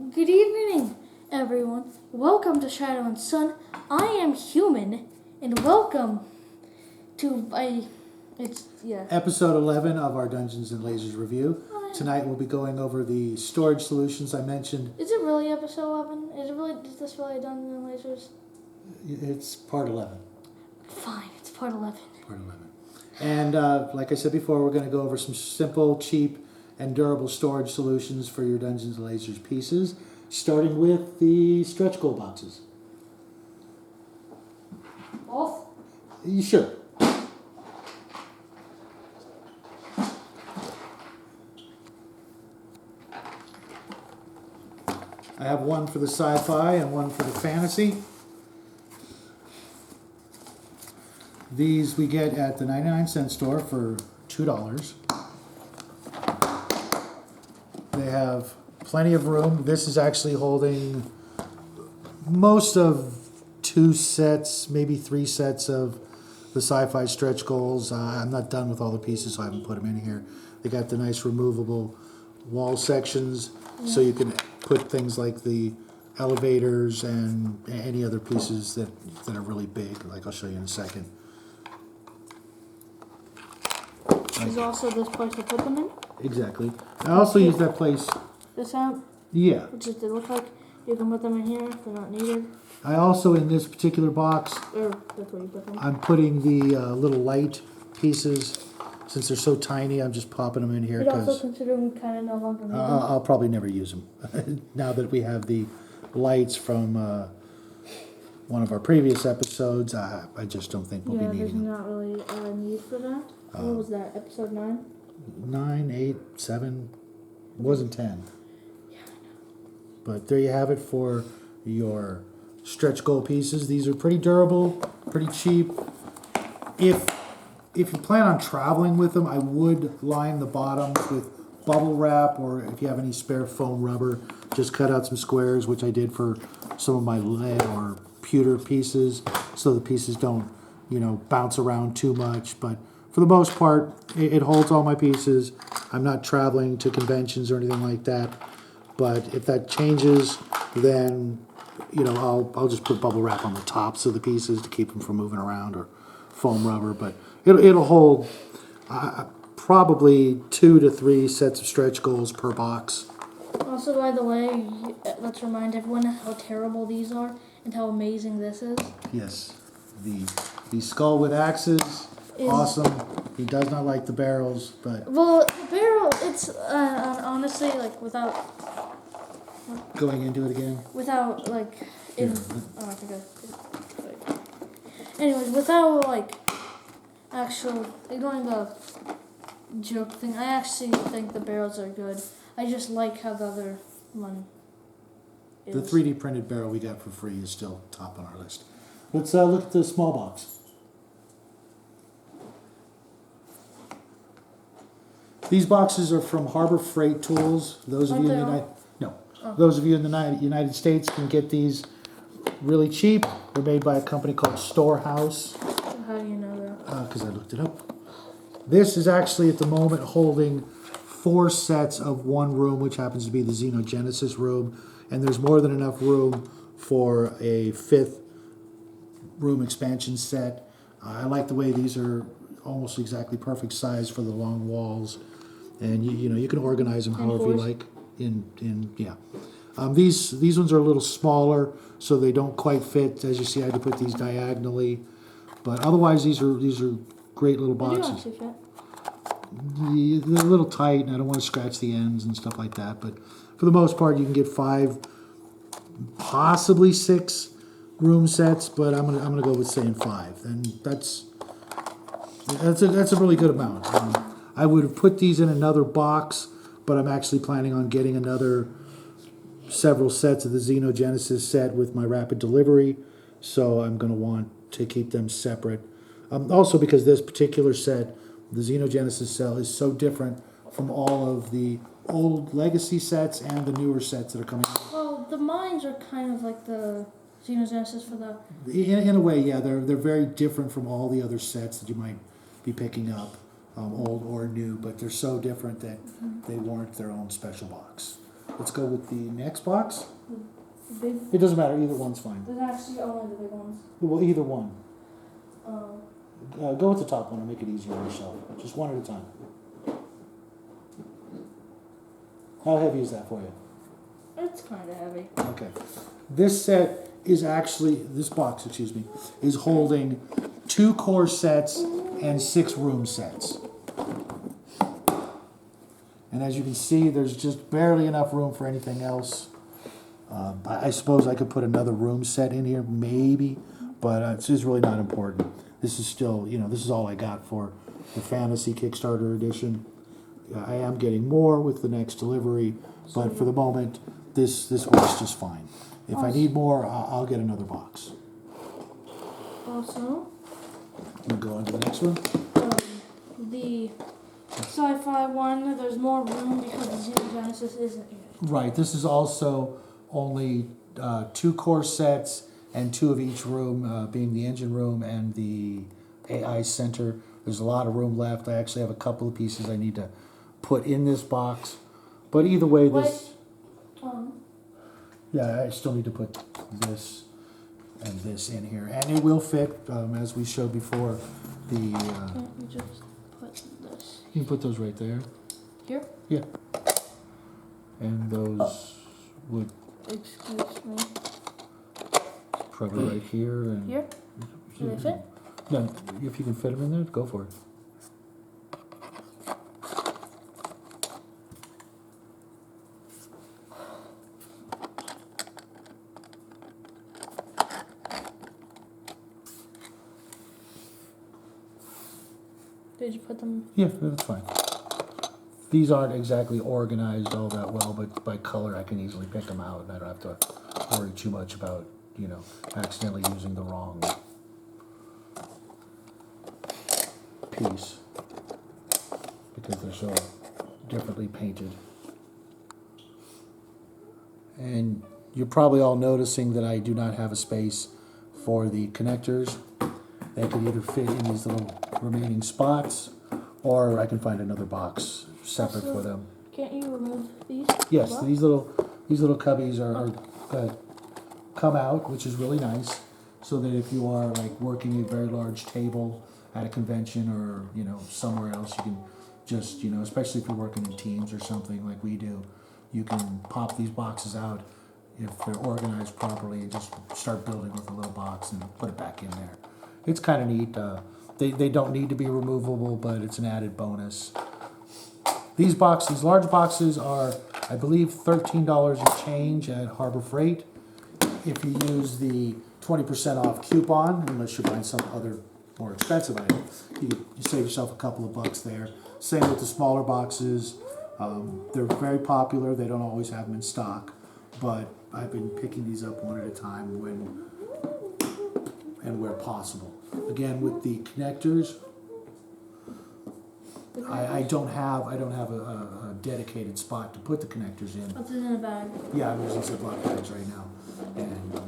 Good evening, everyone. Welcome to Shadow and Sun. I am human, and welcome to Episode 11 of our Dungeons and Lasers review. Tonight we'll be going over the storage solutions I mentioned. Is it really episode 11? Is this really Dungeons and Lasers? It's part 11. Fine, it's part 11. Part 11. And like I said before, we're going to go over some simple, cheap, and durable storage solutions for your Dungeons and Lasers pieces, starting with the stretch goal boxes. Both? Sure. I have one for the sci-fi and one for the fantasy. These we get at the 99-cent store for $2. They have plenty of room. This is actually holding most of 2 sets, maybe 3 sets of the sci-fi stretch goals. I'm not done with all the pieces, so I haven't put them in here. They got the nice removable wall sections, so you can put things like the elevators and any other pieces that are really big, like I'll show you in a second. Is also this place to put them in? Exactly. I also use that place. This out? Yeah. Which is they look like you can put them in here if they're not needed. I also, in this particular box, Or that's where you put them. I'm putting the little light pieces. Since they're so tiny, I'm just popping them in here. You'd also consider them kind of no longer needed. I'll probably never use them. Now that we have the lights from one of our previous episodes, I just don't think we'll be needing them. Yeah, there's not really a need for that. What was that, episode 9? 9, 8, 7, it wasn't 10. Yeah, I know. But there you have it for your stretch goal pieces. These are pretty durable, pretty cheap. If you plan on traveling with them, I would line the bottoms with bubble wrap, or if you have any spare foam rubber, just cut out some squares, which I did for some of my lead or pewter pieces, so the pieces don't, bounce around too much. But for the most part, it holds all my pieces. I'm not traveling to conventions or anything like that. But if that changes, then I'll just put bubble wrap on the tops of the pieces to keep them from moving around, or foam rubber. But it'll hold probably 2 to 3 sets of stretch goals per box. Also, by the way, let's remind everyone how terrible these are and how amazing this is. Yes, the skull with axes, awesome. He does not like the barrels, but well, the barrel, it's honestly like without going into it again. Without like in Here. oh I think anyways, without like actual ignoring the joke thing, I actually think the barrels are good. I just like how the other one is. The 3D printed barrel we got for free is still top on our list. Let's look at the small box. These boxes are from Harbor Freight Tools. Those of you in the Those of you in the United States can get these really cheap. They're made by a company called Storhouse. How do you know that? Because I looked it up. This is actually at the moment holding 4 sets of one room, which happens to be the Xenogenesis room, and there's more than enough room for a 5th room expansion set. I like the way these are almost exactly perfect size for the long walls, and you can organize them however you like. These ones are a little smaller, so they don't quite fit. As you see, I had to put these diagonally, but otherwise these are great little boxes. They do actually fit. They're a little tight, and I don't want to scratch the ends and stuff like that. But for the most part, you can get 5, possibly 6 room sets. But I'm gonna go with saying 5, and that's a really good amount. I would have put these in another box, but I'm actually planning on getting several sets of the Xenogenesis set with my rapid delivery, so I'm going to want to keep them separate. Also because this particular set, the Xenogenesis cell, is so different from all of the old legacy sets and the newer sets that are coming out. Well, the mines are kind of like the Xenogenesis for the... In a way, yeah, they're very different from all the other sets that you might be picking up, old or new, but they're so different that they warrant their own special box. let's go with the next box. The big. It doesn't matter, either one's fine. There's actually only the big ones. Well, either one. Um, Go with the top one and make it easier on yourself. Just one at a time. How heavy is that for you? it's kind of heavy. Okay. This set is actually, this box, excuse me, is holding 2 core sets and 6 room sets. And as you can see, there's just barely enough room for anything else. I suppose I could put another room set in here, maybe, but it's just really not important. This is still, this is all I got for the Fantasy Kickstarter edition. I am getting more with the next delivery, but for the moment, this works just fine. If I need more, I'll get another box. Also, We'll go on to the next one. The sci-fi one, there's more room because the Xeno Genesis isn't here. Right, this is also only 2 core sets and 2 of each room, being the engine room and the AI center. There's a lot of room left. I actually have a couple of pieces I need to put in this box. But either way, this... yeah, I still need to put this and this in here. And it will fit, as we showed before, the... Can't you just put this? You can put those right there. Here? Yeah. And those would Excuse me. probably right here. And Here? Do they fit? No, if you can fit them in there, go for it. Did you put them? Yeah, that's fine. These aren't exactly organized all that well, but by color I can easily pick them out, and I don't have to worry too much about, accidentally using the wrong piece because they're so differently painted. And you're probably all noticing that I do not have a space for the connectors. They could either fit in these little remaining spots, or I can find another box separate for them. Can't you remove these? Yes, Well? these little cubbies are come out, which is really nice, so that if you are like working a very large table at a convention or somewhere else, you can just especially if you're working in teams or something like we do, you can pop these boxes out if they're organized properly and just start building with a little box and put it back in there. It's kind of neat. They don't need to be removable, but it's an added bonus. These large boxes are, I believe, $13 and change at Harbor Freight. If you use the 20% off coupon, unless you're buying some other more expensive item, you save yourself a couple of bucks there. Same with the smaller boxes. They're very popular. They don't always have them in stock, but I've been picking these up one at a time where possible. Again, with the connectors, I don't have a dedicated spot to put the connectors in. What's in the bag? Yeah, I'm using Ziploc bags right now, and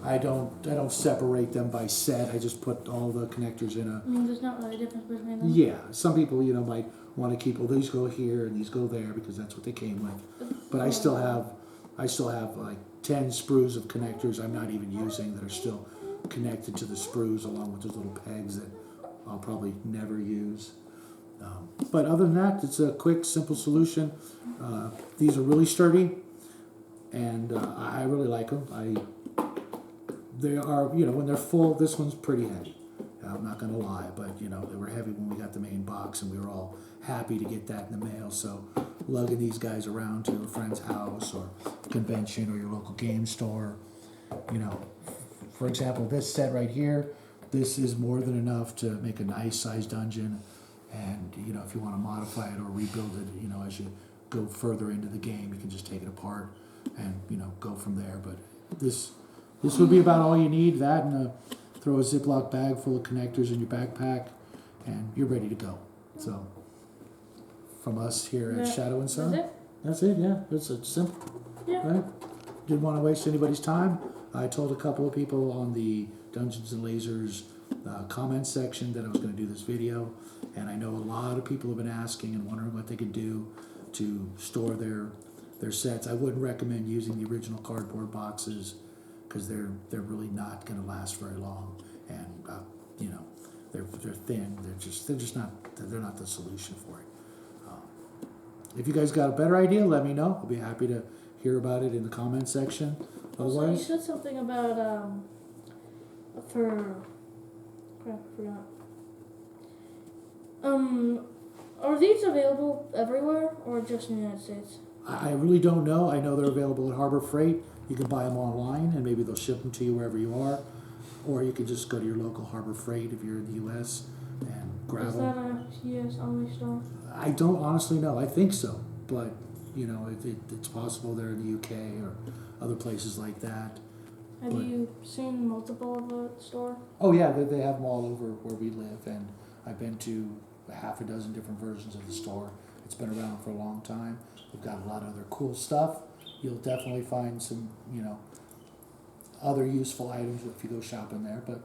I don't separate them by set. I just put all the connectors in a. I mean, there's not really a difference between them. Yeah, some people might want to keep, well, these go here and these go there because that's what they came with. But I still have like 10 sprues of connectors I'm not even using that are still connected to the sprues along with those little pegs that I'll probably never use. But other than that, it's a quick, simple solution. These are really sturdy, and I really like them. They are, when they're full, this one's pretty heavy. I'm not going to lie, but, they were heavy when we got the main box, and we were all happy to get that in the mail. So lugging these guys around to a friend's house or convention or your local game store, for example, this set right here, this is more than enough to make a nice sized dungeon. And, if you want to modify it or rebuild it, as you go further into the game, you can just take it apart and, go from there. But this would be about all you need. That and throw a Ziploc bag full of connectors in your backpack, and you're ready to go. So, from us here at Shadow and Sun. That's it, yeah. It's simple. Yeah. Right? Didn't want to waste anybody's time. I told a couple of people on the Dungeons and Lasers comment section that I was going to do this video, and I know a lot of people have been asking and wondering what they could do to store their their sets. I wouldn't recommend using the original cardboard boxes because they're really not going to last very long, and you know, they're thin. They're not the solution for it. If you guys got a better idea, let me know. I'll be happy to hear about it in the comment section. Also, you Otherwise, said something about crap, I forgot. Are these available everywhere or just in the United States? I really don't know. I know they're available at Harbor Freight. You can buy them online, and maybe they'll ship them to you wherever you are, or you can just go to your local Harbor Freight if you're in the U.S. and grab Is them. that a US only store? I don't honestly know. I think so, but you know, it's possible they're in the UK or other places like that. Have you seen multiple of a store? Oh yeah, they have them all over where we live, and I've been to half a dozen different versions of the store. It's been around for a long time. We've got a lot of other cool stuff. You'll definitely find some, you know, other useful items if you go shopping there. But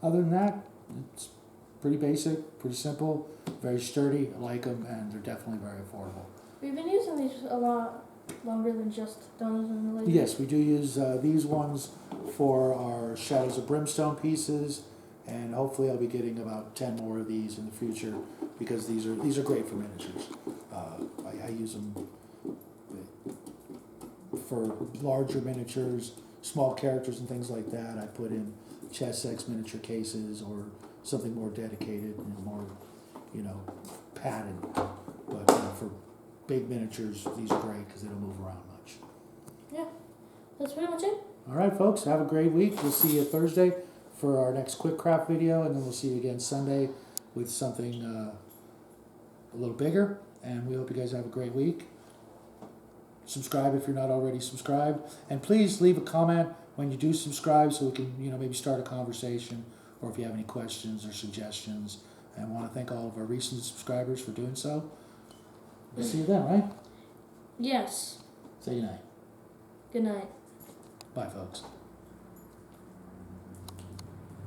other than that, it's pretty basic, pretty simple, very sturdy. I like them, and they're definitely very affordable. We've been using these a lot longer than just Dungeons and Dragons. Yes, we do use these ones for our Shadows of Brimstone pieces, and hopefully I'll be getting about 10 more of these in the future because these are great for miniatures. I use them for larger miniatures, small characters and things like that. I put in chess X miniature cases or something more dedicated and more, you know, padded. But for big miniatures, these are great because they don't move around much. Yeah, that's pretty much it. All right, folks, have a great week. We'll see you Thursday for our next quick craft video, and then we'll see you again Sunday with something a little bigger. And we hope you guys have a great week. Subscribe if you're not already subscribed, and please leave a comment when you do subscribe so we can, you know, maybe start a conversation, or if you have any questions or suggestions. And I want to thank all of our recent subscribers for doing so. We'll see you then, right? Yes. Say goodnight. Good night. Bye, folks.